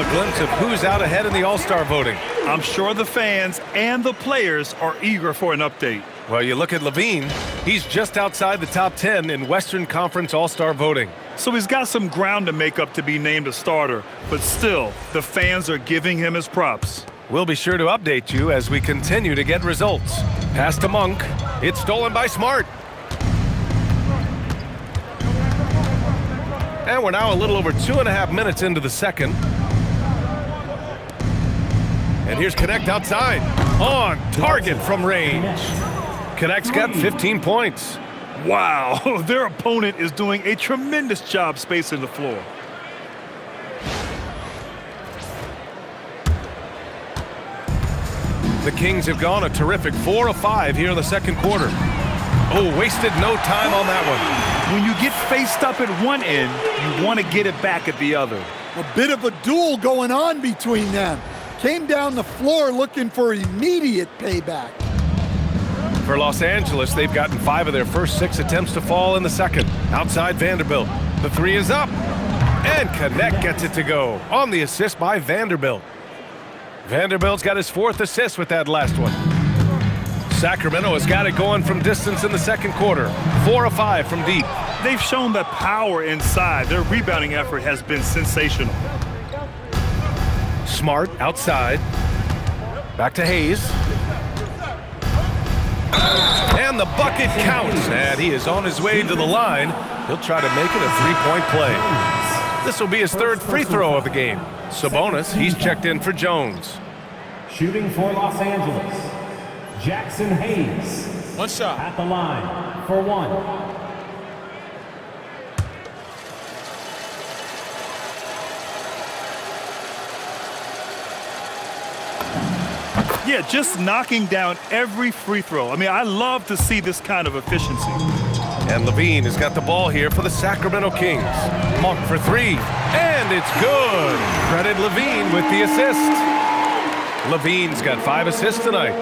now a glimpse of who's out ahead in the All-Star voting. I'm sure the fans and the players are eager for an update. Well, you look at LaVine, he's just outside the top 10 in Western Conference All-Star voting. So he's got some ground to make up to be named a starter, but still, the fans are giving him his props. We'll be sure to update you as we continue to get results. Pass to Monk. It's stolen by Smart. And we're now a little over 2.5 minutes into the second. And here's Connect outside. On target from range. Connect's got 15 points. Wow, their opponent is doing a tremendous job spacing the floor. The Kings have gone a terrific 4 of 5 here in the second quarter. Oh, wasted no time on that one. When you get faced up at one end, you want to get it back at the other. A bit of a duel going on between them. Came down the floor looking for immediate payback. For Los Angeles, they've gotten 5 of their first 6 attempts to fall in the second. Outside Vanderbilt. The 3 is up. And Connect gets it to go on the assist by Vanderbilt. Vanderbilt's got his 4th assist with that last one. Sacramento has got it going from distance in the second quarter. 4 of 5 from deep. They've shown the power inside. Their rebounding effort has been sensational. Smart outside. Back to Hayes. And the bucket counts. And he is on his way to the line. He'll try to make it a 3-point play. This will be his 3rd free throw of the game. Sabonis, he's checked in for Jones. Shooting for Los Angeles, Jackson Hayes. One shot. At the line for 1. Yeah, just knocking down every free throw. I mean, I love to see this kind of efficiency. And LaVine has got the ball here for the Sacramento Kings. Monk for 3. And it's good. Credit LaVine with the assist. LaVine's got 5 assists tonight.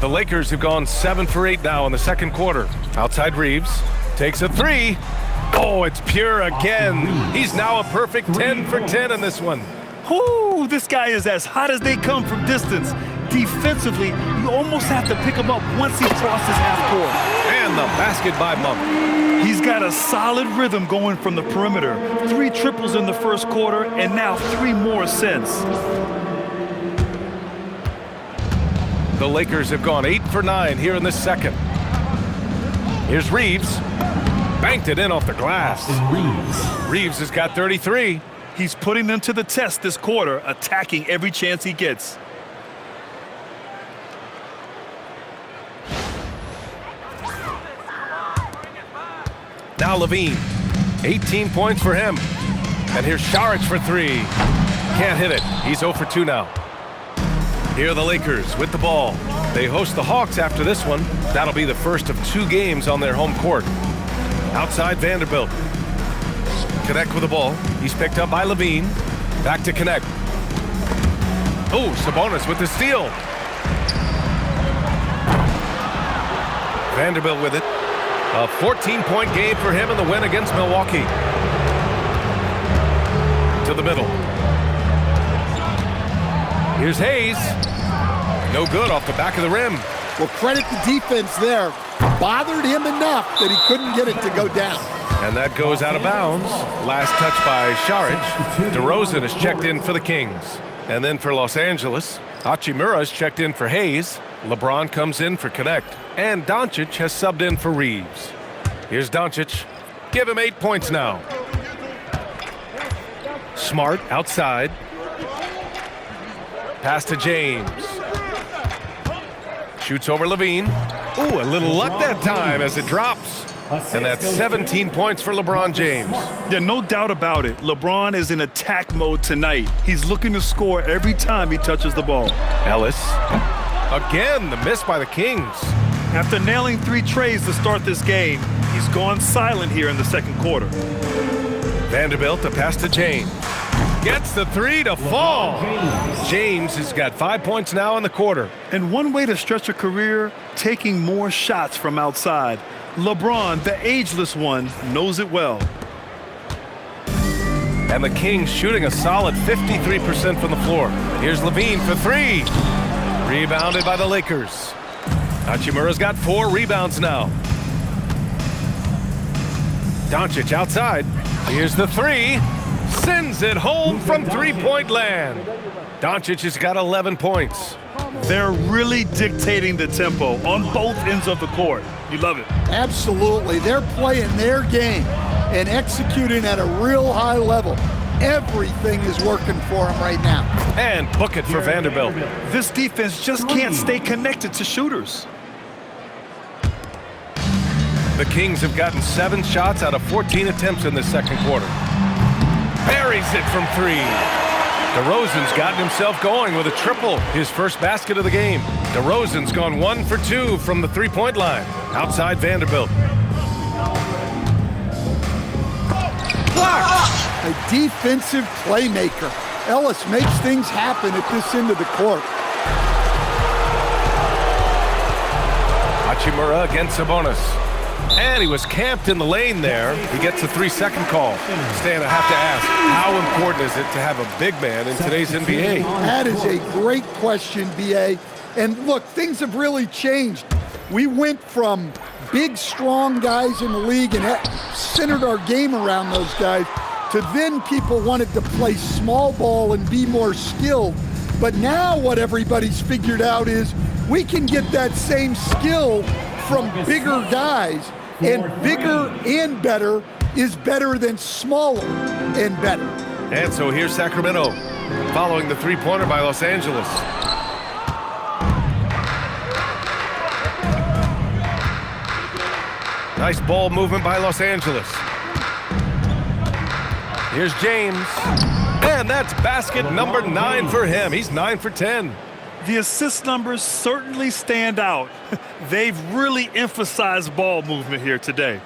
The Lakers have gone 7 for 8 now in the second quarter. Outside Reeves. Takes a 3. Oh, it's pure again. He's now a perfect 10 for 10 in this one. Whoo, this guy is as hot as they come from distance. Defensively, you almost have to pick him up once he crosses half court. And the basket by Monk. He's got a solid rhythm going from the perimeter. 3 triples in the first quarter, and now 3 more since. The Lakers have gone 8 for 9 here in the second. Here's Reeves. Banked it in off the glass. Reeves has got 33. He's putting them to the test this quarter, attacking every chance he gets. Now LaVine. 18 points for him. And here's Šarić for 3. Can't hit it. He's 0 for 2 now. Here are the Lakers with the ball. They host the Hawks after this one. That'll be the first of 2 games on their home court. Outside Vanderbilt. Connect with the ball. He's picked up by LaVine. Back to Connect. Oh, Sabonis with the steal. Vanderbilt with it. A 14-point game for him in the win against Milwaukee. To the middle. Here's Hayes. No good off the back of the rim. Well, credit the defense there. Bothered him enough that he couldn't get it to go down. And that goes out of bounds. Last touch by Šarić. DeRozan is checked in for the Kings. And then for Los Angeles, Hachimura is checked in for Hayes. LeBron comes in for Connect. And Doncic has subbed in for Reeves. Here's Doncic. Give him 8 points now. Smart outside. Pass to James. Shoots over LaVine. Ooh, a little luck that time as it drops. And that's 17 points for LeBron James. Yeah, no doubt about it. LeBron is in attack mode tonight. He's looking to score every time he touches the ball. Ellis. Again, the miss by the Kings. After nailing 3 trays to start this game, he's gone silent here in the second quarter. Vanderbilt, the pass to James. Gets the three to fall. James has got 5 points now in the quarter. And one way to stretch a career, taking more shots from outside. LeBron, the ageless one, knows it well. And the Kings shooting a solid 53% from the floor. Here's Levine for three. Rebounded by the Lakers. Hachimura's got 4 rebounds now. Doncic outside. Here's the three. Sends it home from three-point land. Doncic has got 11 points. They're really dictating the tempo on both ends of the court. You love it. Absolutely. They're playing their game and executing at a real high level. Everything is working for them right now. And book it for Vanderbilt. This defense just can't stay connected to shooters. The Kings have gotten 7 shots out of 14 attempts in the second quarter. Buries it from 3. DeRozan's gotten himself going with a triple, his first basket of the game. DeRozan's gone 1 for 2 from the three-point line, outside Vanderbilt. A defensive playmaker. Ellis makes things happen at this end of the court. Hachimura against Sabonis. And he was camped in the lane there. He gets a 3-second call. Stan, I have to ask, how important is it to have a big man in today's NBA? That is a great question, B.A. And look, things have really changed. We went from big, strong guys in the league and centered our game around those guys to then people wanted to play small ball and be more skilled. But now what everybody's figured out is we can get that same skill from bigger guys, and bigger and better is better than smaller and better. And so here's Sacramento, following the three-pointer by Los Angeles. Nice ball movement by Los Angeles. Here's James, and that's basket number 9 for him. He's 9 for 10. The assist numbers certainly stand out. They've really emphasized ball movement here today.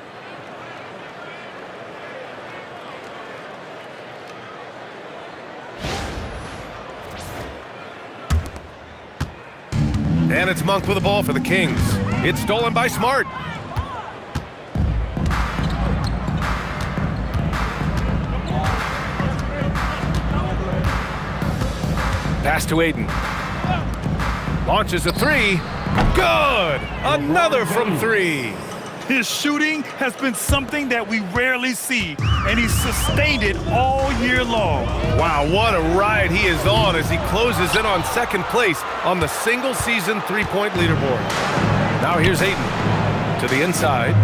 And it's Monk with the ball for the Kings. It's stolen by Smart. Pass to Aiden. Launches a 3. Good! Another from 3. His shooting has been something that we rarely see, and he's sustained it all year long. Wow, what a ride he is on as he closes in on second place on the single-season three-point leaderboard. Now here's Aiden to the inside.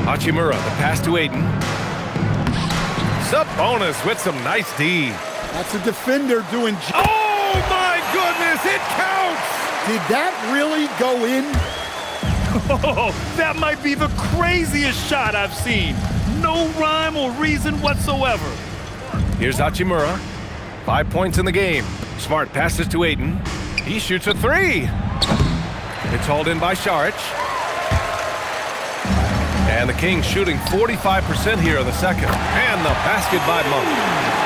Hachimura, the pass to Aiden. Sabonis with some nice D. That's a defender doing... Oh, my goodness, it counts! Did that really go in? Oh, that might be the craziest shot I've seen. No rhyme or reason whatsoever. Here's Hachimura. 5 points in the game. Smart passes to Aiden. He shoots a 3. It's hauled in by Saric. And the Kings shooting 45% here in the second. And the basket by Monk.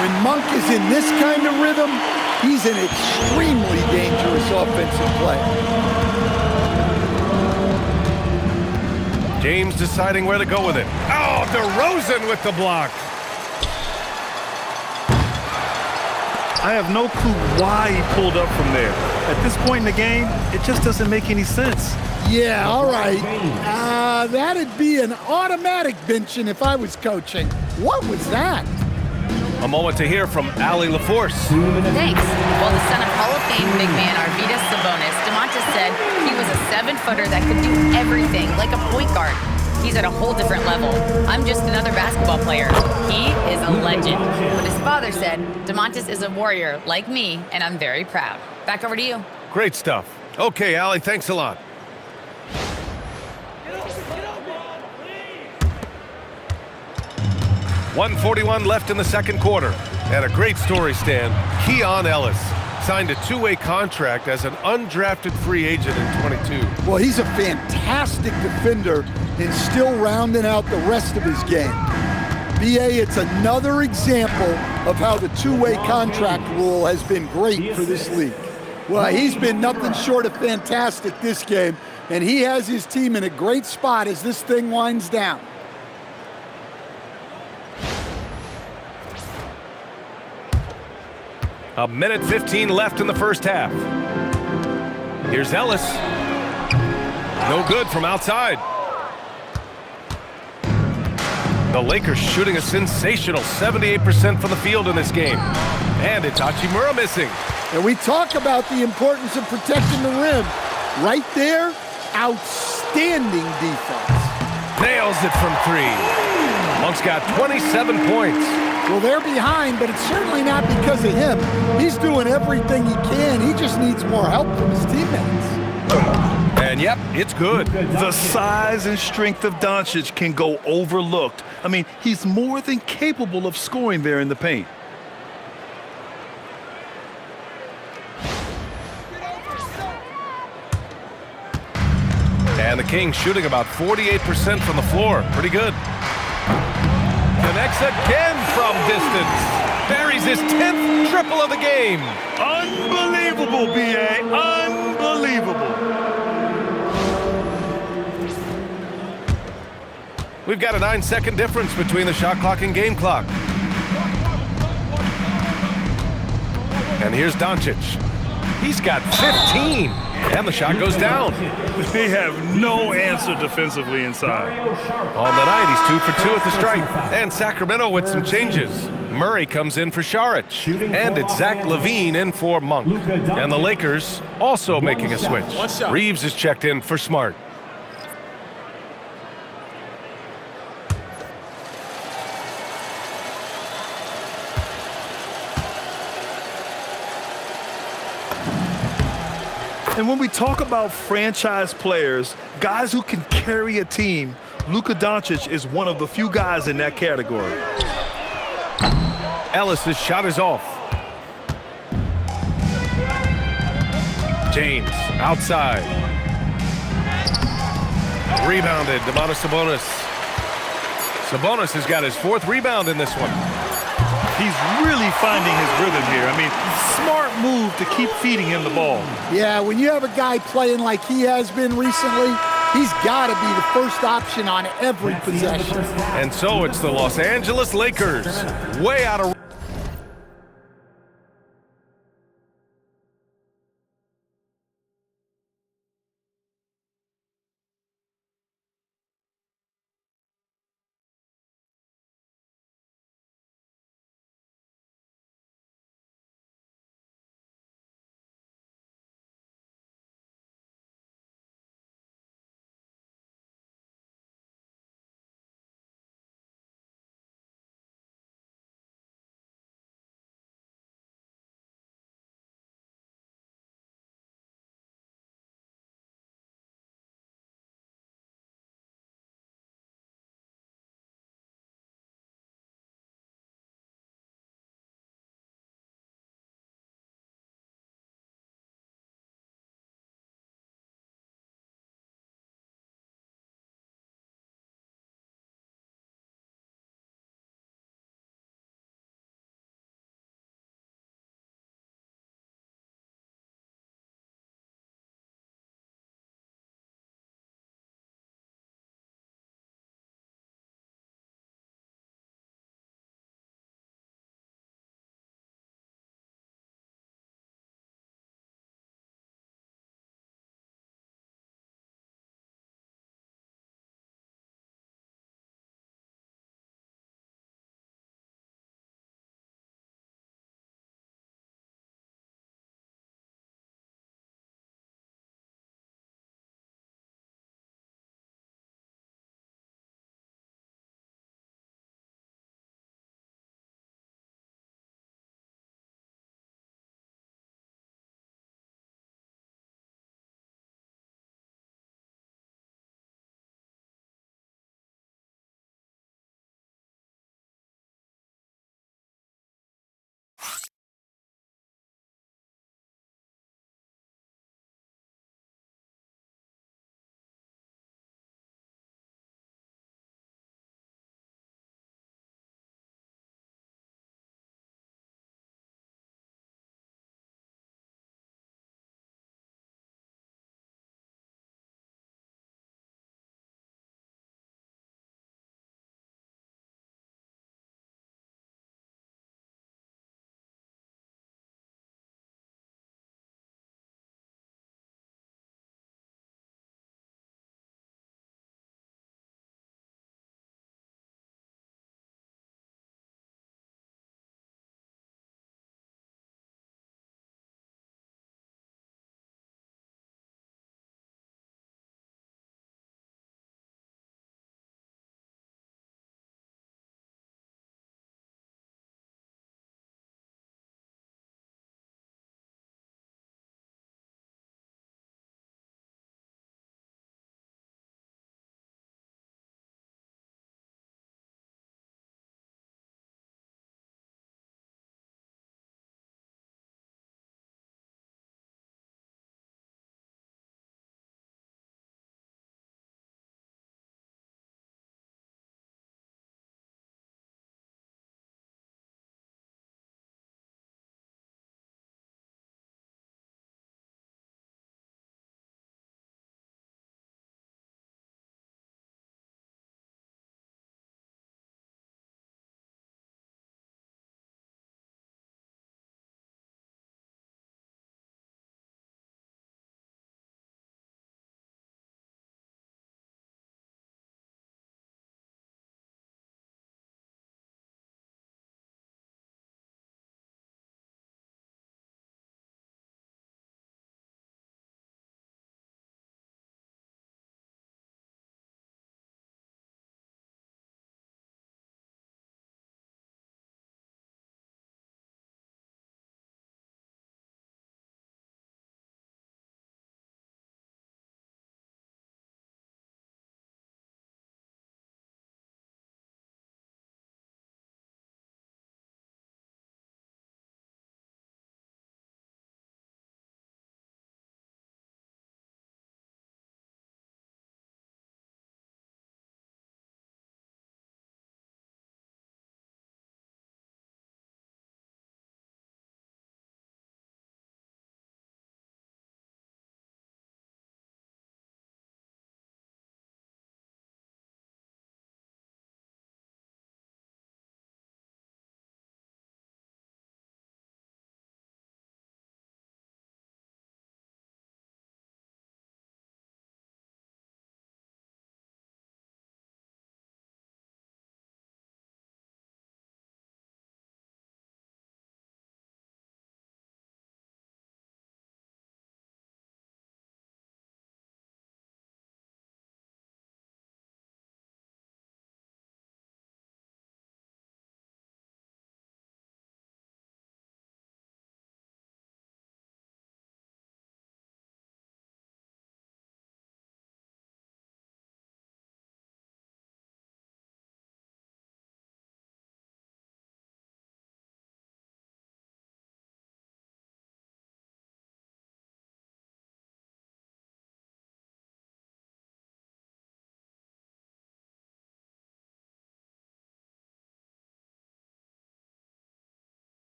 When Monk is in this kind of rhythm, he's an extremely dangerous offensive player. James deciding where to go with it. Oh, DeRozan with the block. I have no clue why he pulled up from there. At this point in the game, it just doesn't make any sense. Yeah, all right. That'd be an automatic benching if I was coaching. What was that? A moment to hear from Allie LaForce. Thanks. Well, the son of Hall of Fame big man Arvydas Sabonis, Domantas said he was a 7-footer that could do everything, like a point guard. He's at a whole different level. I'm just another basketball player. He is a legend. But his father said, Domantas is a warrior like me, and I'm very proud. Back over to you. Great stuff. Okay, Allie, thanks a lot. $141 left in the second quarter. And a great story, Stan. Keon Ellis signed a 2-way contract as an undrafted free agent in 22. Well, he's a fantastic defender and still rounding out the rest of his game. BA, it's another example of how the two-way contract rule has been great for this league. Well, he's been nothing short of fantastic this game, and he has his team in a great spot as this thing winds down. A minute 15 left in the first half. Here's Ellis. No good from outside. The Lakers shooting a sensational 78% from the field in this game. And it's Hachimura missing. And we talk about the importance of protecting the rim. Right there, outstanding defense. Nails it from three. Monk's got 27 points. Well, they're behind, but it's certainly not because of him. He's doing everything he can. He just needs more help from his teammates. And yep, it's good. The size and strength of Doncic can go overlooked. I mean, he's more than capable of scoring there in the paint. And the Kings shooting about 48% from the floor. Pretty good. Connects again from distance. Buries his 10th triple of the game. Unbelievable, B.A. Unbelievable. We've got a 9-second difference between the shot clock and game clock. And here's Doncic. He's got 15. And the shot goes down. They have no answer defensively inside. On the night, he's 2 for 2 at the stripe. And Sacramento with some changes. Murray comes in for Saric. And it's Zach LaVine in for Monk. And the Lakers also making a switch. Reeves is checked in for Smart. And when we talk about franchise players, guys who can carry a team, Luka Doncic is one of the few guys in that category. Ellis' shot is off. James outside. Rebounded, Domantas Sabonis. Sabonis has got his 4th rebound in this one. He's really finding his rhythm here. I mean, smart move to keep feeding him the ball. Yeah, when you have a guy playing like he has been recently, he's got to be the first option on every possession. And so it's the Los Angeles Lakers, way out of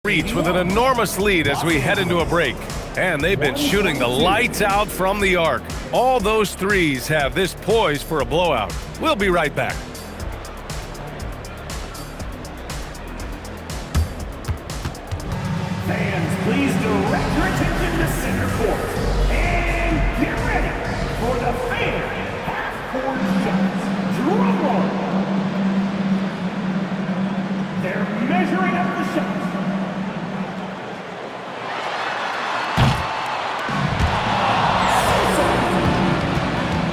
Reach with an enormous lead as we head into a break. And they've been shooting the lights out from the arc. All those threes have this poised for a blowout. We'll be right back. Fans, please direct your attention to center court. And get ready for the fan half-court shots. Drum roll. They're measuring up the shots.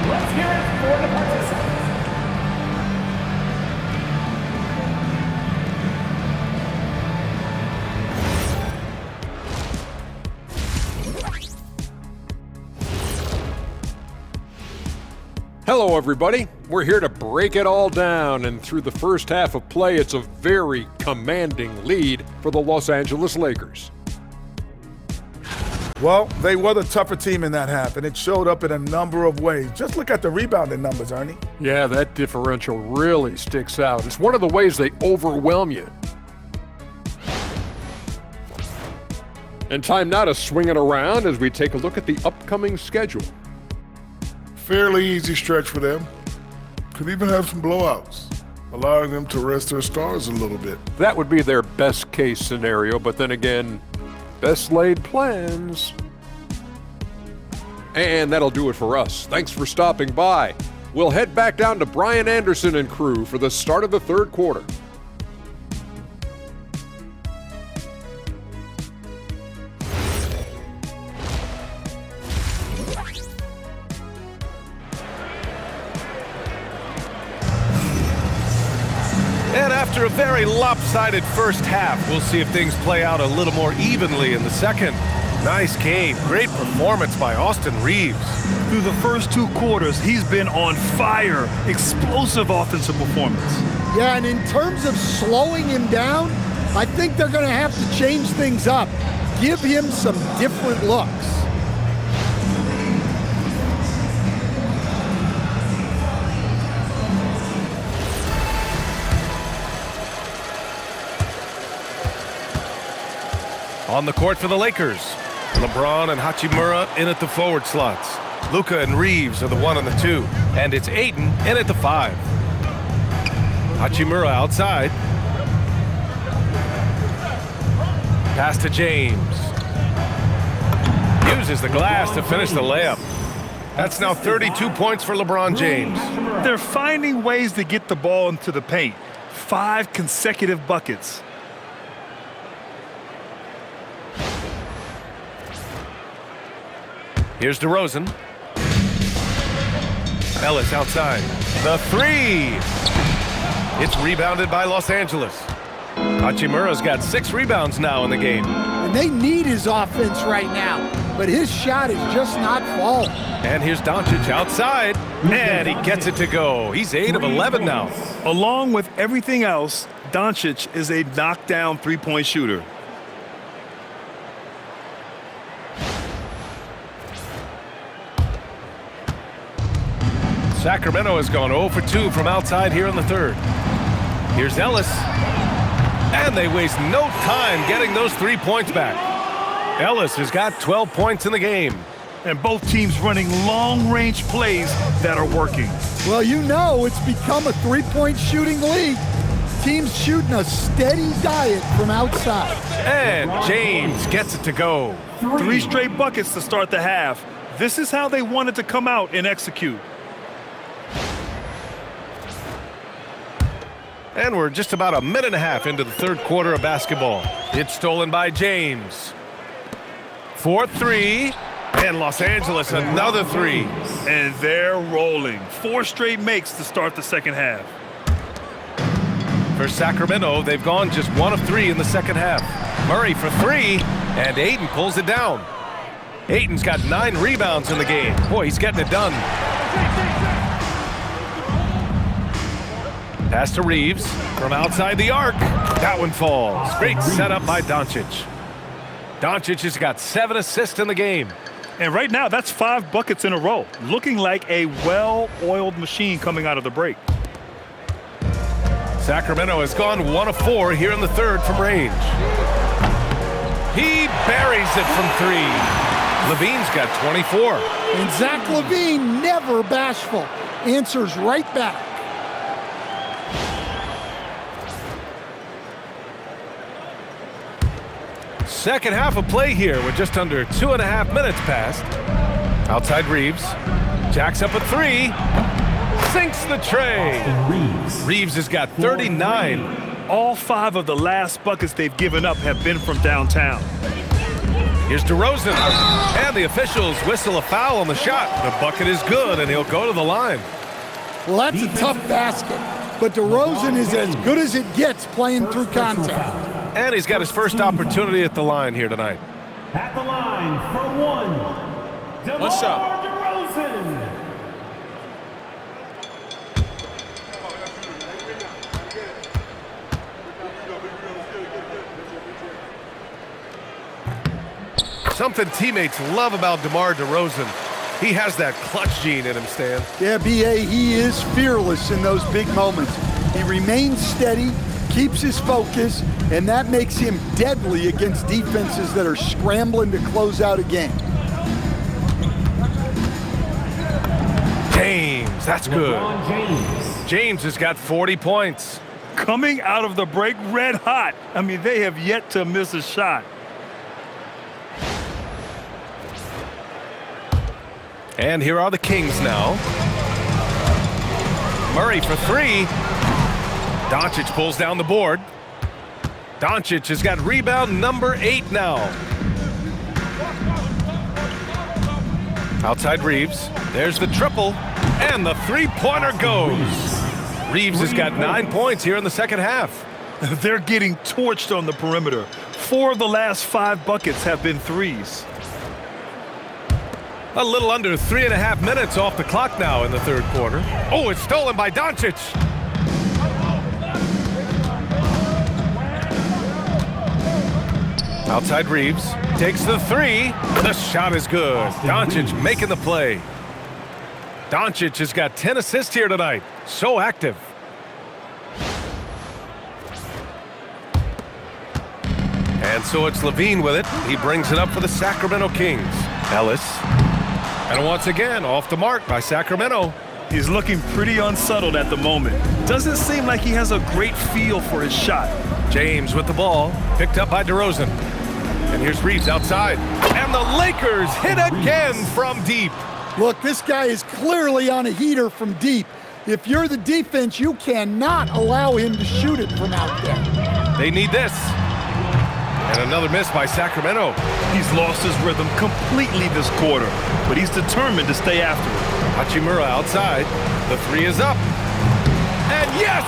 Let's hear it for the participants. Hello, everybody. We're here to break it all down, and through the first half of play, it's a very commanding lead for the Los Angeles Lakers. Well, they were the tougher team in that half, and it showed up in a number of ways. Just look at the rebounding numbers, Ernie. Yeah, that differential really sticks out. It's one of the ways they overwhelm you. And time now to swing it around as we take a look at the upcoming schedule. Fairly easy stretch for them. Could even have some blowouts, allowing them to rest their stars a little bit. That would be their best case scenario, but then again, best laid plans. And that'll do it for us. Thanks for stopping by. We'll head back down to Brian Anderson and crew for the start of the third quarter. And after a very lopsided first half, we'll see if things play out a little more evenly in the second. Nice game. Great performance by Austin Reaves. Through the first two quarters, he's been on fire. Explosive offensive performance. Yeah, and in terms of slowing him down, I think they're going to have to change things up. Give him some different looks. On the court for the Lakers, LeBron and Hachimura in at the forward slots. Luka and Reaves are the 1 and the 2. And it's Ayton in at the 5. Hachimura outside. Pass to James. Uses the glass to finish the layup. That's now 32 points for LeBron James. They're finding ways to get the ball into the paint. 5 consecutive buckets. Here's DeRozan. Ellis outside. The 3. It's rebounded by Los Angeles. Hachimura's got 6 rebounds now in the game. And they need his offense right now, but his shot is just not falling. And here's Doncic outside, and he gets it to go. He's 8 of 11 now. Along with everything else, Doncic is a knockdown three-point shooter. Sacramento has gone 0 for 2 from outside here in the third. Here's Ellis. And they waste no time getting those 3 points back. Ellis has got 12 points in the game. And both teams running long-range plays that are working. Well, you know it's become a three-point shooting league. Teams shooting a steady diet from outside. And James gets it to go. 3 straight buckets to start the half. This is how they wanted to come out and execute. And we're just about a minute and a half into the third quarter of basketball. It's stolen by James. 4-3. And Los Angeles another 3. And they're rolling. 4 straight makes to start the second half. For Sacramento, they've gone just 1 of 3 in the second half. Murray for 3. And Ayton pulls it down. Ayton's got 9 rebounds in the game. Boy, he's getting it done. Pass to Reaves from outside the arc. That one falls. Great setup by Doncic. Doncic has got 7 assists in the game. And right now, that's 5 buckets in a row. Looking like a well-oiled machine coming out of the break. Sacramento has gone 1 of 4 here in the third from range. He buries it from 3. Levine's got 24. And Zach Levine, never bashful, answers right back. Second half of play here with just under 2.5 minutes passed. Outside Reeves. Jacks up a 3. Sinks the tray. Reeves has got 39. All 5 of the last buckets they've given up have been from downtown. Here's DeRozan. And the officials whistle a foul on the shot. The bucket is good, and he'll go to the line. Well, that's a tough basket, but DeRozan is as good as it gets playing through contact. And he's got his first opportunity at the line here tonight. At the line for 1, DeMar DeRozan. Something teammates love about DeMar DeRozan. He has that clutch gene in him, Stan. Yeah, B.A., he is fearless in those big moments. He remains steady, keeps his focus, and that makes him deadly against defenses that are scrambling to close out a game. James, that's good. James has got 40 points. Coming out of the break red hot. I mean, they have yet to miss a shot. And here are the Kings now. Murray for 3. Doncic pulls down the board. Doncic has got rebound number 8 now. Outside Reeves. There's the triple. And the three-pointer goes. Reeves has got 9 points here in the second half. They're getting torched on the perimeter. 4 of the last 5 buckets have been threes. A little under 3.5 minutes off the clock now in the third quarter. Oh, it's stolen by Doncic. Outside Reeves takes the 3. The shot is good. Doncic making the play. Doncic has got 10 assists here tonight. So active. And so it's Levine with it. He brings it up for the Sacramento Kings. Ellis. And once again, off the mark by Sacramento. He's looking pretty unsettled at the moment. Doesn't seem like he has a great feel for his shot. James with the ball, picked up by DeRozan. And here's Reeves outside. And the Lakers hit again from deep. Look, this guy is clearly on a heater from deep. If you're the defense, you cannot allow him to shoot it from out there. They need this. And another miss by Sacramento. He's lost his rhythm completely this quarter, but he's determined to stay after it. Hachimura outside. The 3 is up. And yes,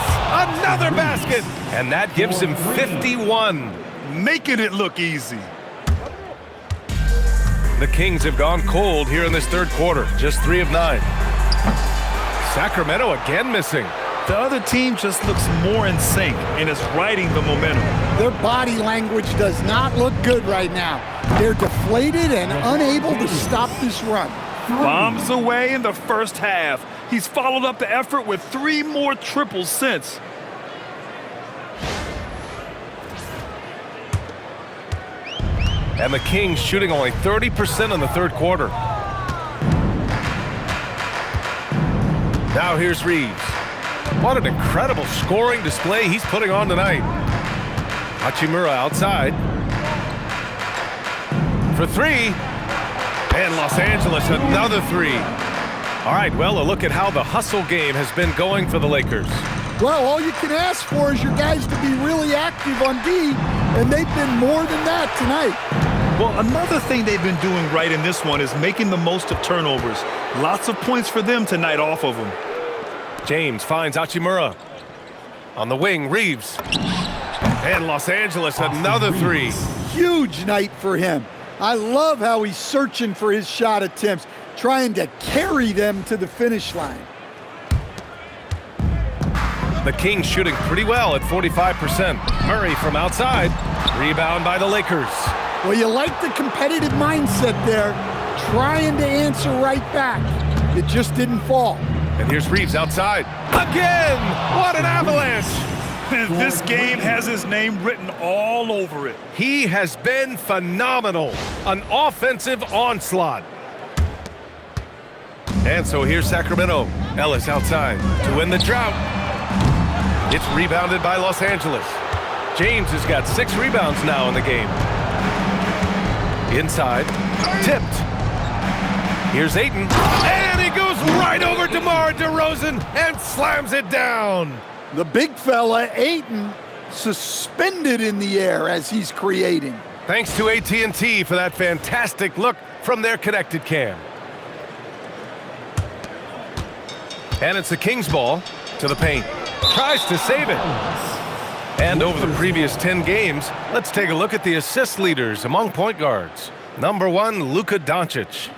another basket. And that gives him 51. Making it look easy. The Kings have gone cold here in this third quarter. Just 3 of 9. Sacramento again missing. The other team just looks more in sync and is riding the momentum. Their body language does not look good right now. They're deflated and unable to stop this run. Bombs away in the first half. He's followed up the effort with 3 more triples since. And the Kings shooting only 30% in the third quarter. Now here's Reeves. What an incredible scoring display he's putting on tonight. Hachimura outside. For 3. And Los Angeles, another 3. All right, well, a look at how the hustle game has been going for the Lakers. Well, all you can ask for is your guys to be really active on D, and they've been more than that tonight. Well, another thing they've been doing right in this one is making the most of turnovers. Lots of points for them tonight off of them. James finds Hachimura. On the wing, Reeves. And Los Angeles, another 3. Huge night for him. I love how he's searching for his shot attempts, trying to carry them to the finish line. The Kings shooting pretty well at 45%. Murray from outside. Rebound by the Lakers. Well, you like the competitive mindset there, trying to answer right back. It just didn't fall. And here's Reeves outside. Again! What an avalanche! This game has his name written all over it. He has been phenomenal. An offensive onslaught. And so here's Sacramento. Ellis outside to win the drought. It's rebounded by Los Angeles. James has got 6 rebounds now in the game. Inside, tipped. Here's Ayton, and he goes right over DeMar DeRozan and slams it down. The big fella, Ayton, suspended in the air as he's creating. Thanks to AT&T for that fantastic look from their connected cam. And it's the Kings ball to the paint. Tries to save it. And over the previous 10 games, let's take a look at the assist leaders among point guards. Number 1, Luka Doncic.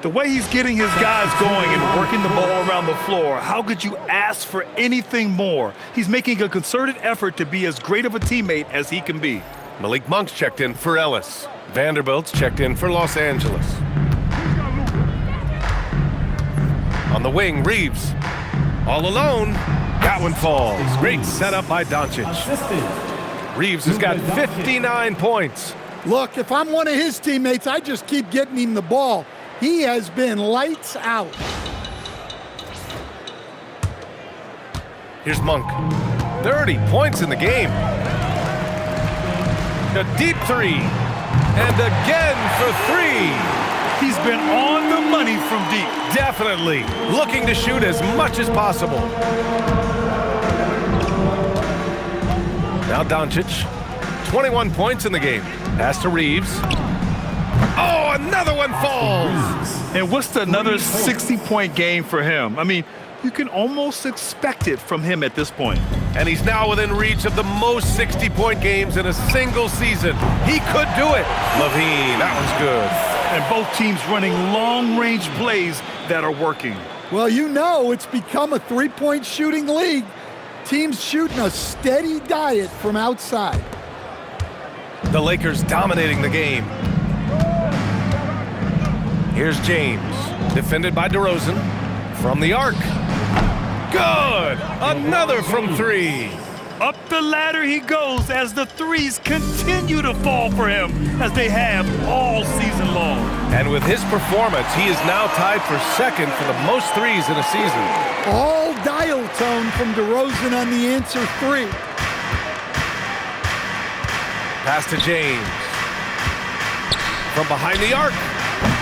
The way he's getting his guys going and working the ball around the floor, how could you ask for anything more? He's making a concerted effort to be as great of a teammate as he can be. Malik Monk's checked in for Ellis. Vanderbilt's checked in for Los Angeles. On the wing, Reeves. All alone. That one falls. Great setup by Doncic. Reeves has got 59 points. Look, if I'm one of his teammates, I just keep getting him the ball. He has been lights out. Here's Monk. 30 points in the game. A deep 3. And again for 3. He's been on the money from deep. Definitely. Looking to shoot as much as possible. Now Doncic. 21 points in the game. Pass to Reeves. Oh, another one falls. And what's another 60-point game for him? I mean, you can almost expect it from him at this point. And he's now within reach of the most 60-point games in a single season. He could do it. LaVine, that one's good. And both teams running long-range plays that are working. Well, you know it's become a three-point shooting league. Teams shooting a steady diet from outside. The Lakers dominating the game. Here's James, defended by DeRozan. From the arc. Good! Another from 3. Up the ladder he goes as the threes continue to fall for him, as they have all season long. And with his performance, he is now tied for second for the most threes in a season. All dial tone from DeRozan on the answer 3. Pass to James. From behind the arc.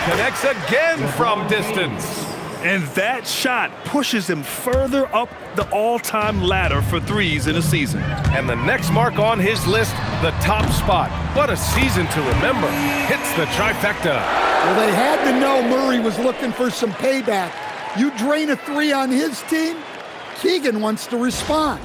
Connects again from distance. And that shot pushes him further up the all-time ladder for threes in a season. And the next mark on his list, the top spot. What a season to remember. Hits the trifecta. Well, they had to know Murray was looking for some payback. You drain a 3 on his team, Keegan wants to respond.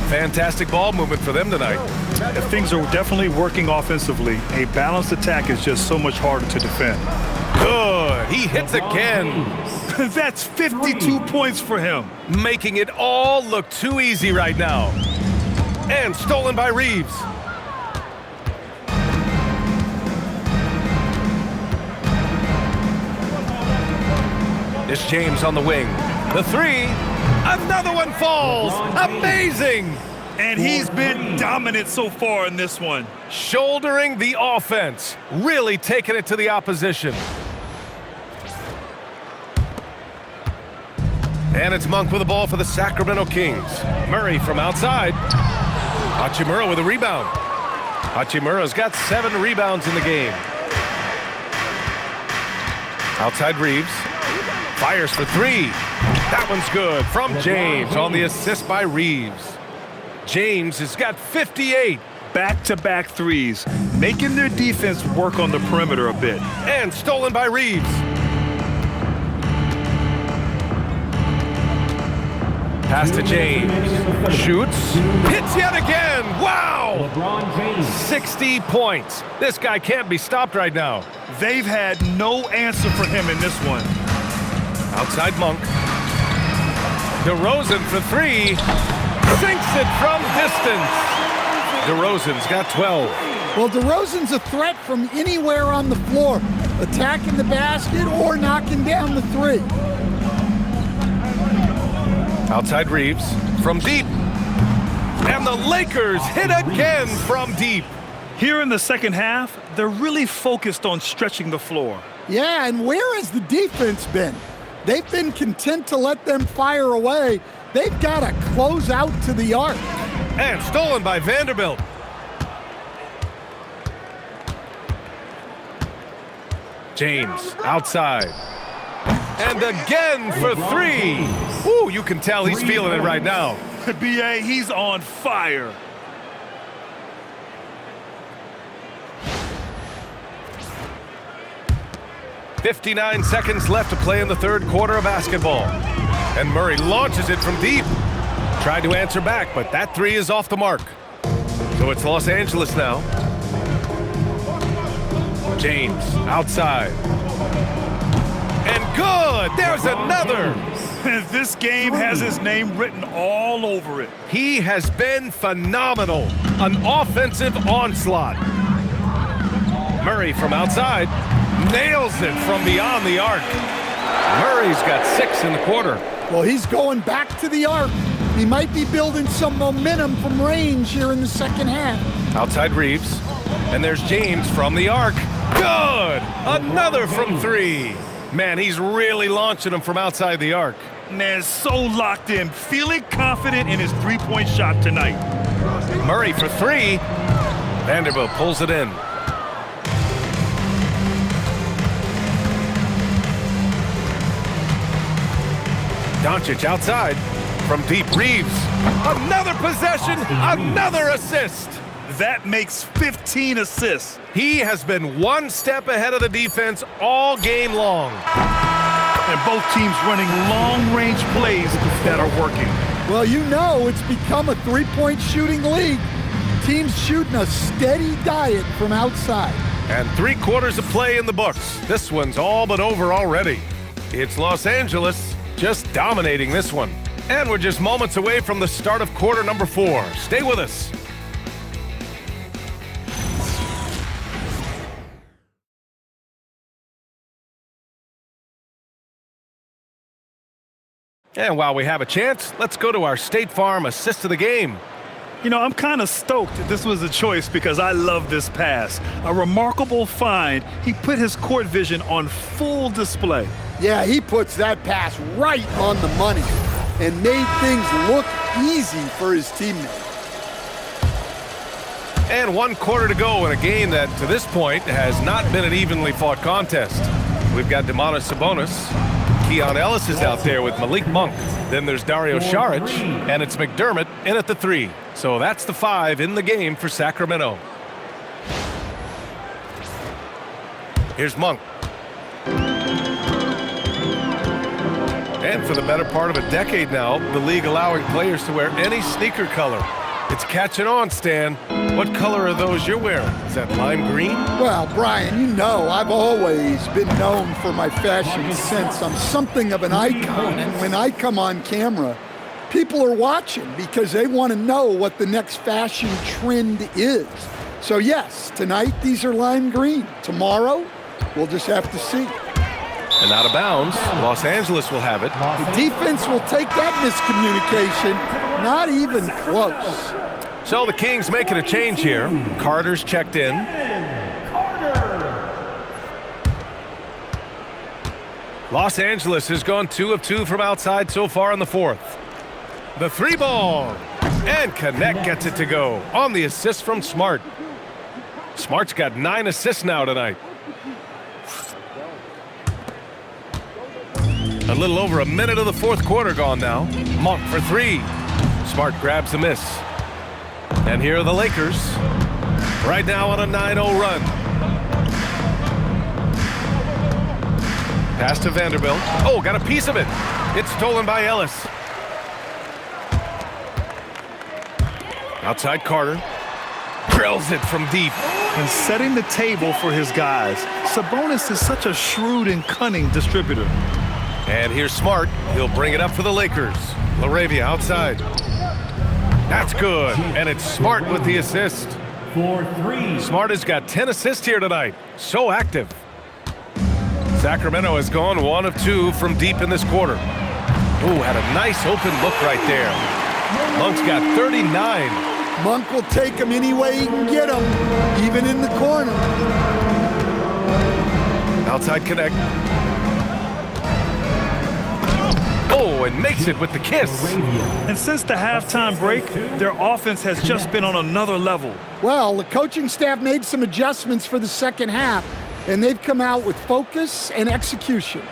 Fantastic ball movement for them tonight. And things are definitely working offensively. A balanced attack is just so much harder to defend. Good. He hits again. That's 52 points for him. Making it all look too easy right now. And stolen by Reeves. It's James on the wing. The 3. Another one falls. Amazing. And he's been dominant so far in this one. Shouldering the offense. Really taking it to the opposition. And it's Monk with the ball for the Sacramento Kings. Murray from outside. Hachimura with a rebound. Hachimura's got 7 rebounds in the game. Outside Reeves. Fires for 3. That one's good from James on the assist by Reeves. James has got 58. Back-to-back threes, making their defense work on the perimeter a bit. And stolen by Reeves. Pass to James. Shoots. Hits yet again. Wow! 60 points. This guy can't be stopped right now. They've had no answer for him in this one. Outside Monk. DeRozan for 3. Sinks it from distance. DeRozan's got 12. Well, DeRozan's a threat from anywhere on the floor, attacking the basket or knocking down the 3. Outside Reeves from deep. And the Lakers hit again from deep. Here in the second half, they're really focused on stretching the floor. Yeah, and where has the defense been? They've been content to let them fire away. They've got to close out to the arc. And stolen by Vanderbilt. James outside. And again for three. Ooh, you can tell he's feeling it right now. B.A., he's on fire. "59 seconds left to play in the third quarter of basketball. And Murray launches it from deep. Tried to answer back, but that three is off the mark. So it's Los Angeles now. James outside. And good! There's another! This game has his name written all over it. He has been phenomenal. An offensive onslaught. Murray from outside nails it from beyond the arc. Murray's got 6 in the quarter. Well, he's going back to the arc. He might be building some momentum from range here in the second half. Outside Reeves. And there's James from the arc. Good! Another from three. Man, he's really launching them from outside the arc. Man, so locked in, feeling confident in his three-point shot tonight. Murray for three. Vanderbilt pulls it in. Doncic outside. From deep, Reeves. Another possession, another assist. That makes 15 assists. He has been one step ahead of the defense all game long. And both teams running long-range plays that are working. Well, you know it's become a three-point shooting league. Teams shooting a steady diet from outside. And 3 quarters of play in the books. This one's all but over already. It's Los Angeles just dominating this one. And we're just moments away from the start of quarter number 4. Stay with us. And while we have a chance, let's go to our State Farm assist of the game. You know, I'm kind of stoked this was a choice because I love this pass. A remarkable find. He put his court vision on full display. Yeah, he puts that pass right on the money and made things look easy for his teammates. And 1 quarter to go in a game that, to this point, has not been an evenly fought contest. We've got Domantas Sabonis. Keon Ellis is out there with Malik Monk. Then there's Dario Saric, and it's McDermott in at the 3. So that's the 5 in the game for Sacramento. Here's Monk. And for the better part of a decade now, the league allowing players to wear any sneaker color. It's catching on, Stan. What color are those you're wearing? Is that lime green? Well, Brian, you know I've always been known for my fashion sense. I'm something of an icon, and when I come on camera, people are watching because they want to know what the next fashion trend is. So yes, tonight these are lime green. Tomorrow, we'll just have to see. And out of bounds, Los Angeles will have it. The defense will take that miscommunication. Not even close. So the Kings making a change here. Carter's checked in. Los Angeles has gone 2 of 2 from outside so far in the 4th. The 3 ball. And Connect gets it to go on the assist from Smart. Smart's got 9 assists now tonight. A little over a minute of the 4th quarter gone now. Monk for 3. Smart grabs the miss. And here are the Lakers. Right now on a 9-0 run. Pass to Vanderbilt. Oh, got a piece of it. It's stolen by Ellis. Outside Carter. Drills it from deep. And setting the table for his guys. Sabonis is such a shrewd and cunning distributor. And here's Smart. He'll bring it up for the Lakers. LaRavia outside. That's good. And it's Smart with the assist. For 3. Smart has got 10 assists here tonight. So active. Sacramento has gone 1 of 2 from deep in this quarter. Ooh, had a nice open look right there. Monk's got 39. Monk will take him any way he can get him, even in the corner. Outside connect. Oh, and makes it with the kiss. And since the halftime break, their offense has just been on another level. Well, the coaching staff made some adjustments for the second half, and they've come out with focus and execution.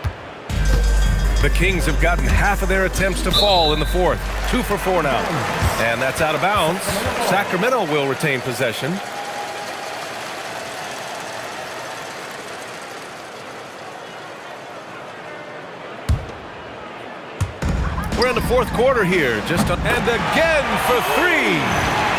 The Kings have gotten half of their attempts to fall in the fourth. 2 for 4 now. And that's out of bounds. Sacramento will retain possession. We're in the fourth quarter here. And again for 3.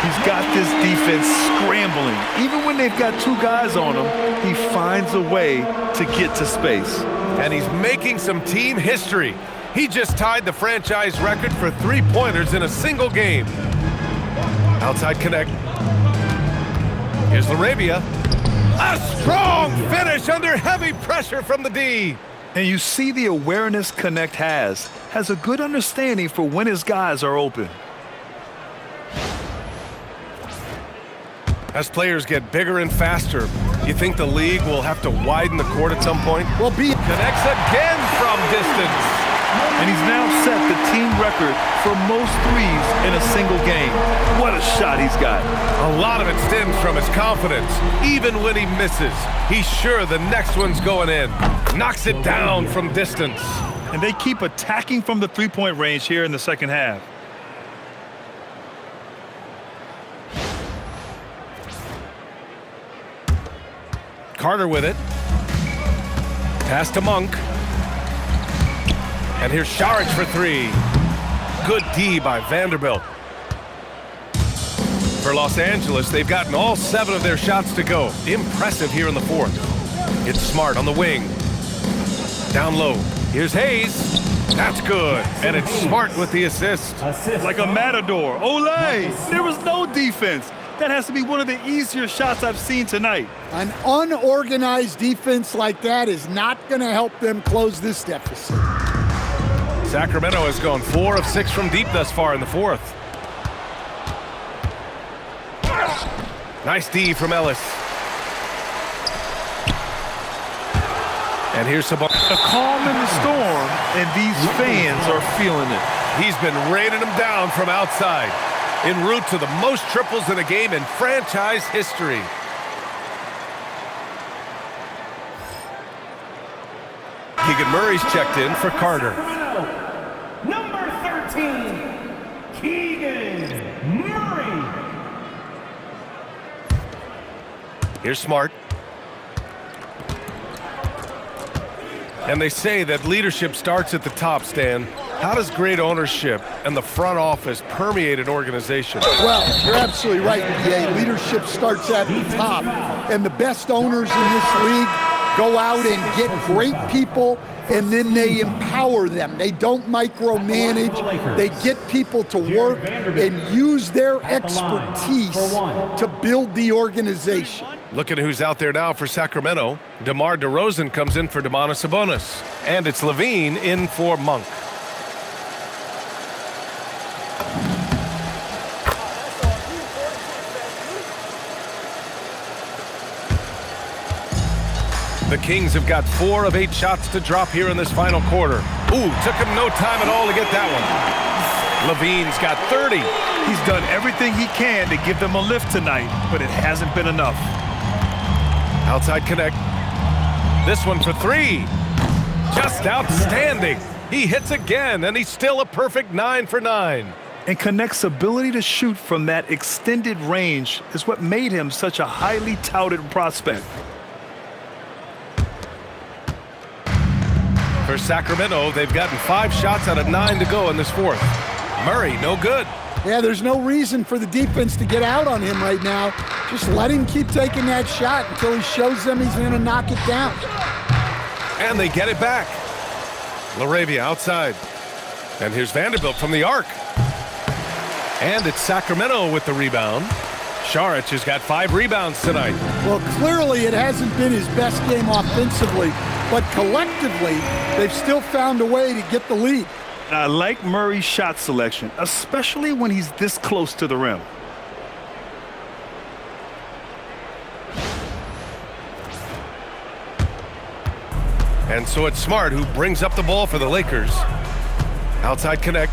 He's got this defense scrambling. Even when they've got 2 guys on him, he finds a way to get to space. And he's making some team history. He just tied the franchise record for 3-pointers in a single game. Outside connect. Here's Laravia. A strong finish under heavy pressure from the D. And you see the awareness Connect has a good understanding for when his guys are open. As players get bigger and faster, you think the league will have to widen the court at some point? Well, Connects again from distance. And he's now set the team record for most threes in a single game. What a shot he's got. A lot of it stems from his confidence. Even when he misses, he's sure the next one's going in. Knocks it down from distance. And they keep attacking from the three-point range here in the second half. Carter with it. Pass to Monk. And here's Šarić for 3. Good D by Vanderbilt. For Los Angeles, they've gotten all 7 of their shots to go. Impressive here in the fourth. It's Smart on the wing. Down low. Here's Hayes. That's good. And it's Smart with the assist. Like a matador. Olé! There was no defense. That has to be one of the easier shots I've seen tonight. An unorganized defense like that is not going to help them close this deficit. Sacramento has gone 4 of 6 from deep thus far in the fourth. Nice D from Ellis. And here's Sabonis. A calm in the storm, and these fans are feeling it. He's been raining them down from outside, en route to the most triples in a game in franchise history. Keegan Murray's checked in for Carter. Number 13, Keegan Murray. Here's Smart. And they say that leadership starts at the top, Stan. How does great ownership and the front office permeate an organization? Well, you're absolutely right, BA. Leadership starts at the top. And the best owners in this league go out and get great people, and then they empower them. They don't micromanage. They get people to work and use their expertise to build the organization. Look at who's out there now for Sacramento. DeMar DeRozan comes in for Domantas Sabonis. And it's Levine in for Monk. The Kings have got 4 of 8 shots to drop here in this final quarter. Ooh, took him no time at all to get that one. Levine's got 30. He's done everything he can to give them a lift tonight, but it hasn't been enough. Outside connect. This one for 3. Just outstanding. He hits again, and he's still a perfect 9 for 9. And Connect's ability to shoot from that extended range is what made him such a highly touted prospect. For Sacramento, they've gotten 5 shots out of 9 to go in this fourth. Murray, no good. Yeah, there's no reason for the defense to get out on him right now. Just let him keep taking that shot until he shows them he's going to knock it down. And they get it back. Laravia outside. And here's Vanderbilt from the arc. And it's Sacramento with the rebound. Šarić has got 5 rebounds tonight. Well, clearly it hasn't been his best game offensively, but collectively, they've still found a way to get the lead. I like Murray's shot selection, especially when he's this close to the rim. And so it's Smart who brings up the ball for the Lakers. Outside connect.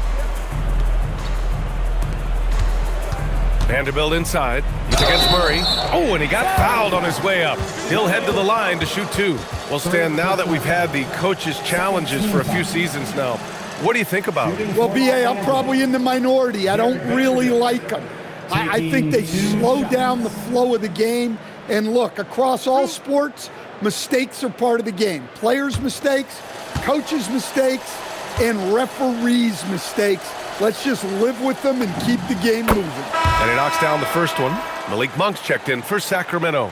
Vanderbilt inside. He's against Murray. Oh, and he got fouled on his way up. He'll head to the line to shoot two. Well, Stan, now that we've had the coaches' challenges for a few seasons now, what do you think about it? Well, B.A., I'm probably in the minority. I don't really like them. I think they slow down the flow of the game. And look, across all sports, mistakes are part of the game. Players' mistakes, coaches' mistakes, and referees' mistakes. Let's just live with them and keep the game moving. And he knocks down the first one. Malik Monk's checked in for Sacramento.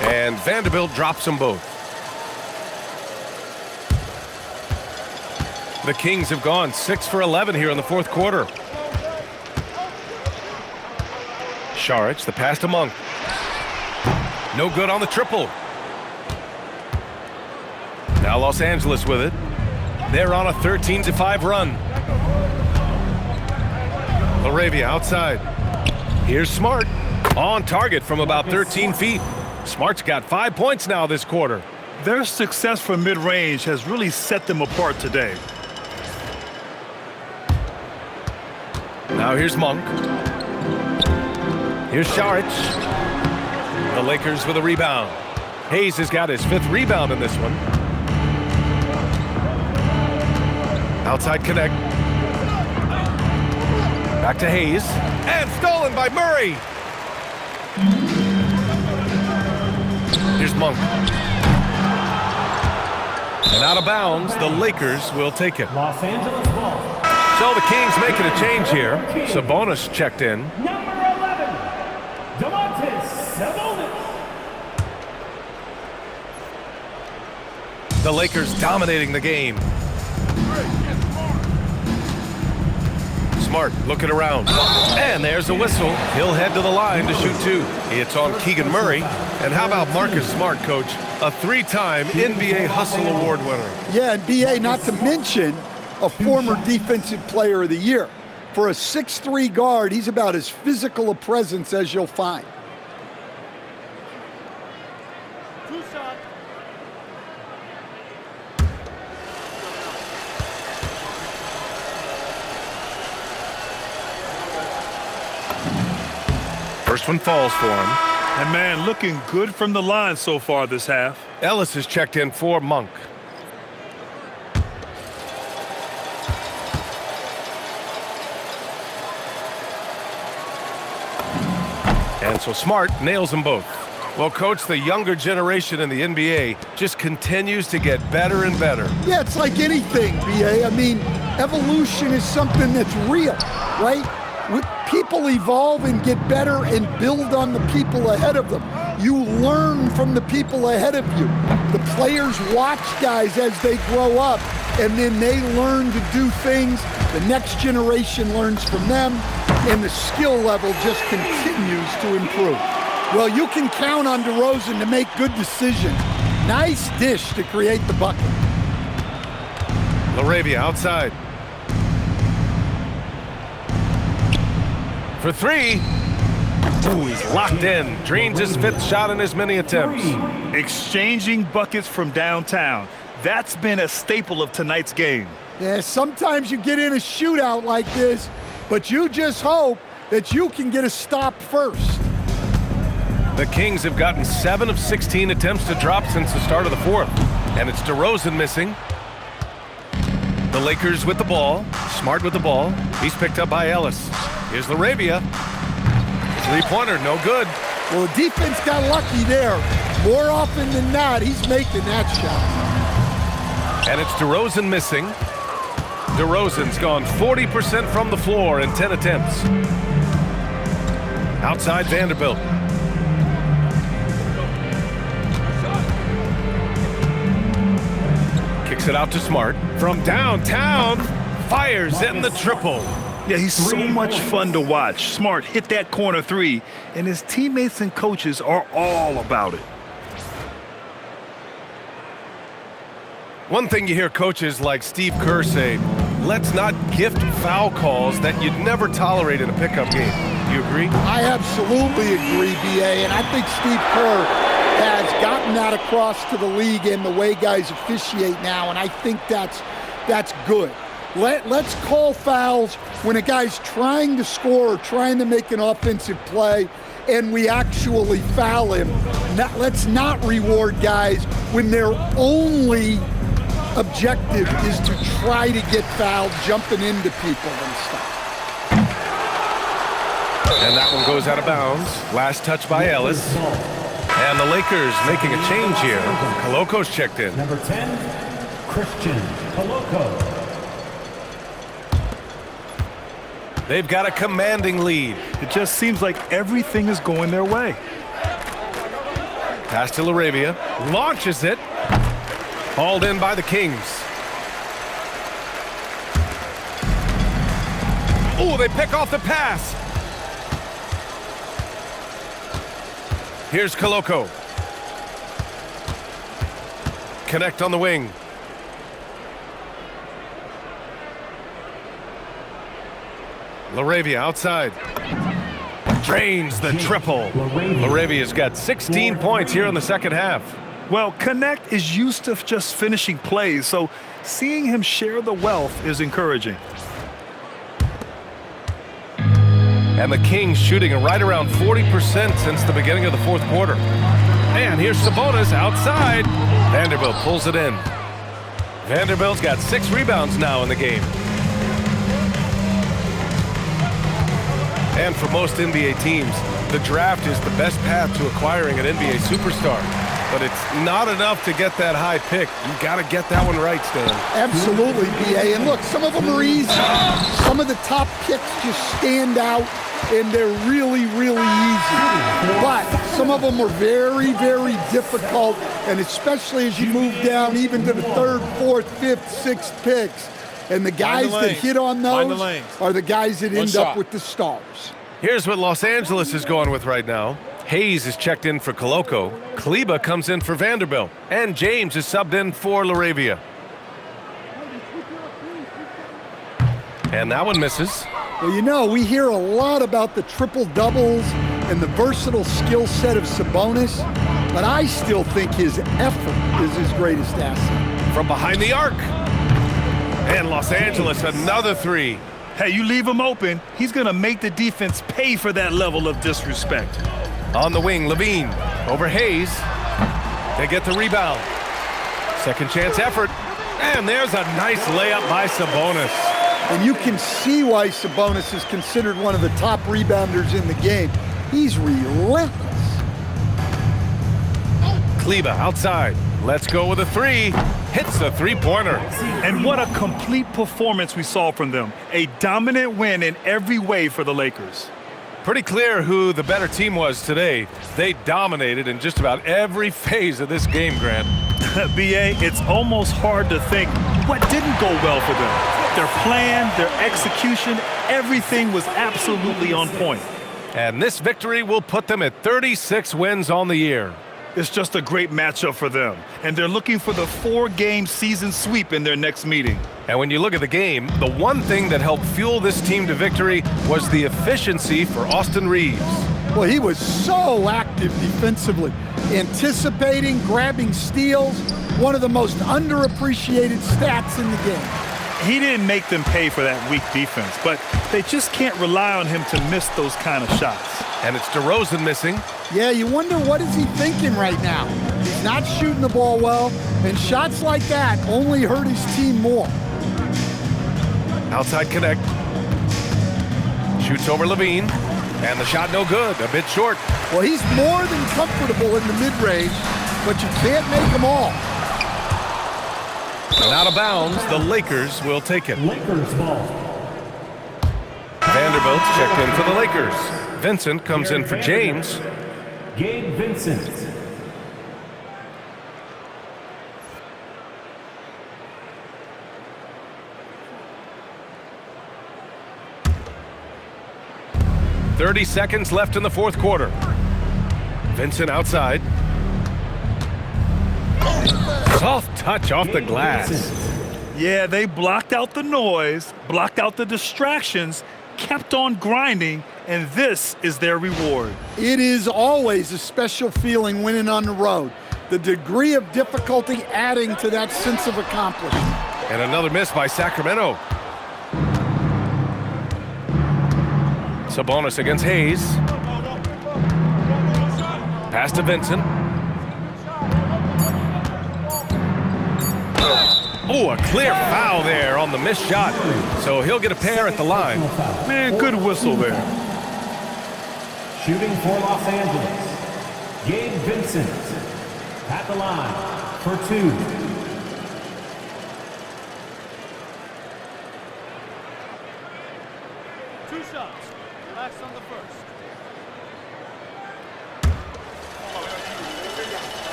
And Vanderbilt drops them both. The Kings have gone 6 for 11 here in the fourth quarter. Šarić, the pass to Monk. No good on the triple. Now Los Angeles with it. They're on a 13-5 run. LaRavia outside. Here's Smart. On target from about 13 feet. Smart's got 5 points now this quarter. Their success from mid-range has really set them apart today. Now here's Monk. Here's Šarić. The Lakers with a rebound. Hayes has got his 5th rebound in this one. Outside connect. Back to Hayes. And stolen by Murray. Here's Monk. And out of bounds, the Lakers will take it. Los Angeles ball. So the Kings making a change here. Sabonis checked in. Number 11, Domantas Sabonis. The Lakers dominating the game. Smart looking around. And there's a whistle. He'll head to the line to shoot two. It's on Keegan Murray. And how about Marcus Smart, Coach? A 3-time NBA Hustle Award winner. Yeah, and B.A., not to mention a former Defensive Player of the Year. For a 6'3" guard, he's about as physical a presence as you'll find. First one falls for him. And man, looking good from the line so far this half. Ellis has checked in for Monk. And so Smart nails them both. Well, Coach, the younger generation in the NBA just continues to get better and better. Yeah, it's like anything, B.A. I mean, evolution is something that's real, right? People evolve and get better and build on the people ahead of them. You learn from the people ahead of you. The players watch guys as they grow up, and then they learn to do things. The next generation learns from them, and the skill level just continues to improve. Well, you can count on DeRozan to make good decisions. Nice dish to create the bucket. LaRavia outside. For three. Ooh, he's locked in. Drains his 5th shot in as many attempts. Exchanging buckets from downtown. That's been a staple of tonight's game. Yeah, sometimes you get in a shootout like this, but you just hope that you can get a stop first. The Kings have gotten 7 of 16 attempts to drop since the start of the fourth. And it's DeRozan missing. The Lakers with the ball. Smart with the ball. He's picked up by Ellis. Here's LaRavia. 3-pointer, no good. Well, the defense got lucky there. More often than not, he's making that shot. And it's DeRozan missing. DeRozan's gone 40% from the floor in 10 attempts. Outside Vanderbilt. Kicks it out to Smart. From downtown, fires in the triple. Yeah, he's so much fun to watch. Smart hit that corner three, and his teammates and coaches are all about it. One thing you hear coaches like Steve Kerr say, let's not gift foul calls that you'd never tolerate in a pickup game. You agree? I absolutely agree, B.A., and I think Steve Kerr has gotten that across to the league in the way guys officiate now, and I think that's good. Let's call fouls when a guy's trying to score or trying to make an offensive play and we actually foul him. Let's not reward guys when their only objective is to try to get fouled, jumping into people and stuff. And that one goes out of bounds. Last touch by Ellis. And the Lakers making a change here. Koloko's checked in. Number 10, Christian Koloko. They've got a commanding lead. It just seems like everything is going their way. Pass to LaRavia. Launches it. Hauled in by the Kings. Oh, they pick off the pass. Here's Koloko. Connect on the wing. LaRavia outside. Drains the triple. LaRavia's got 16 points here in the second half. Well, Connect is used to just finishing plays, so seeing him share the wealth is encouraging. And the Kings shooting right around 40% since the beginning of the fourth quarter. And here's Sabonis outside. Vanderbilt pulls it in. Vanderbilt's got 6 rebounds now in the game. And for most NBA teams, the draft is the best path to acquiring an NBA superstar. But it's not enough to get that high pick. You've got to get that one right, Stan. Absolutely, B.A. And look, some of them are easy. Some of the top picks just stand out, and they're really, really easy. But some of them are very, very difficult, and especially as you move down even to the 3rd, 4th, 5th, 6th picks. And the guys that hit on those are the guys that end up with the stars. Here's what Los Angeles is going with right now. Hayes is checked in for Koloko. Kleba comes in for Vanderbilt. And James is subbed in for LaRavia. And that one misses. Well, you know, we hear a lot about the triple-doubles and the versatile skill set of Sabonis, but I still think his effort is his greatest asset. From behind the arc. And Los Angeles, another 3. Hey, you leave him open, he's going to make the defense pay for that level of disrespect. On the wing, Levine over Hayes. They get the rebound. Second chance effort. And there's a nice layup by Sabonis. And you can see why Sabonis is considered one of the top rebounders in the game. He's relentless. Kleba outside. Let's go with a 3. Hits a 3-pointer. And what a complete performance we saw from them. A dominant win in every way for the Lakers. Pretty clear who the better team was today. They dominated in just about every phase of this game, Grant. B.A., it's almost hard to think what didn't go well for them. Their plan, their execution, everything was absolutely on point. And this victory will put them at 36 wins on the year. It's just a great matchup for them, and they're looking for the 4-game season sweep in their next meeting. And when you look at the game, the one thing that helped fuel this team to victory was the efficiency for Austin Reeves. Well, he was so active defensively, anticipating, grabbing steals, one of the most underappreciated stats in the game. He didn't make them pay for that weak defense, but they just can't rely on him to miss those kind of shots. And it's DeRozan missing. Yeah, you wonder what is he thinking right now. He's not shooting the ball well, and shots like that only hurt his team more. Outside connect. Shoots over Levine. And the shot no good, a bit short. Well, he's more than comfortable in the mid-range, but you can't make them all. And out of bounds, the Lakers will take it. Lakers ball. Vanderbilt's checked in for the Lakers. Vincent comes in for James. Gabe Vincent. 30 seconds left in the fourth quarter. Vincent outside. Soft touch off the glass. Yeah, they blocked out the noise, blocked out the distractions, kept on grinding, and this is their reward. It is always a special feeling winning on the road. The degree of difficulty adding to that sense of accomplishment. And another miss by Sacramento. Sabonis against Hayes. Pass to Vincent. Oh, a clear foul there on the missed shot. So he'll get a pair at the line. Man, good whistle there. Shooting for Los Angeles, Gabe Vincent at the line for 2. Two shots. Relax on the first.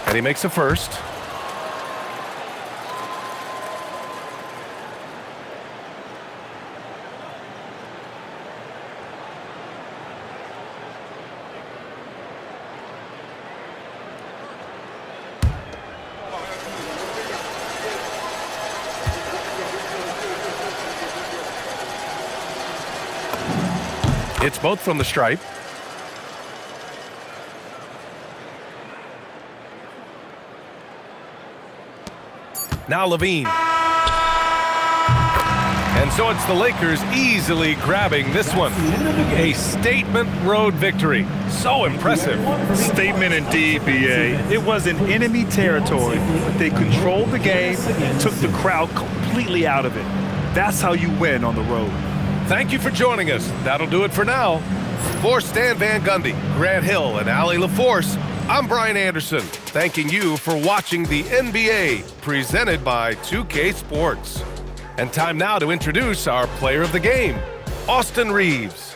And he makes the first. It's both from the stripe. Now Levine. And so it's the Lakers easily grabbing this one. A statement road victory. So impressive. Statement indeed, BA. It was in enemy territory, but they controlled the game, took the crowd completely out of it. That's how you win on the road. Thank you for joining us. That'll do it for now. For Stan Van Gundy, Grant Hill, and Allie LaForce, I'm Brian Anderson, thanking you for watching the NBA, presented by 2K Sports. And time now to introduce our player of the game, Austin Reaves.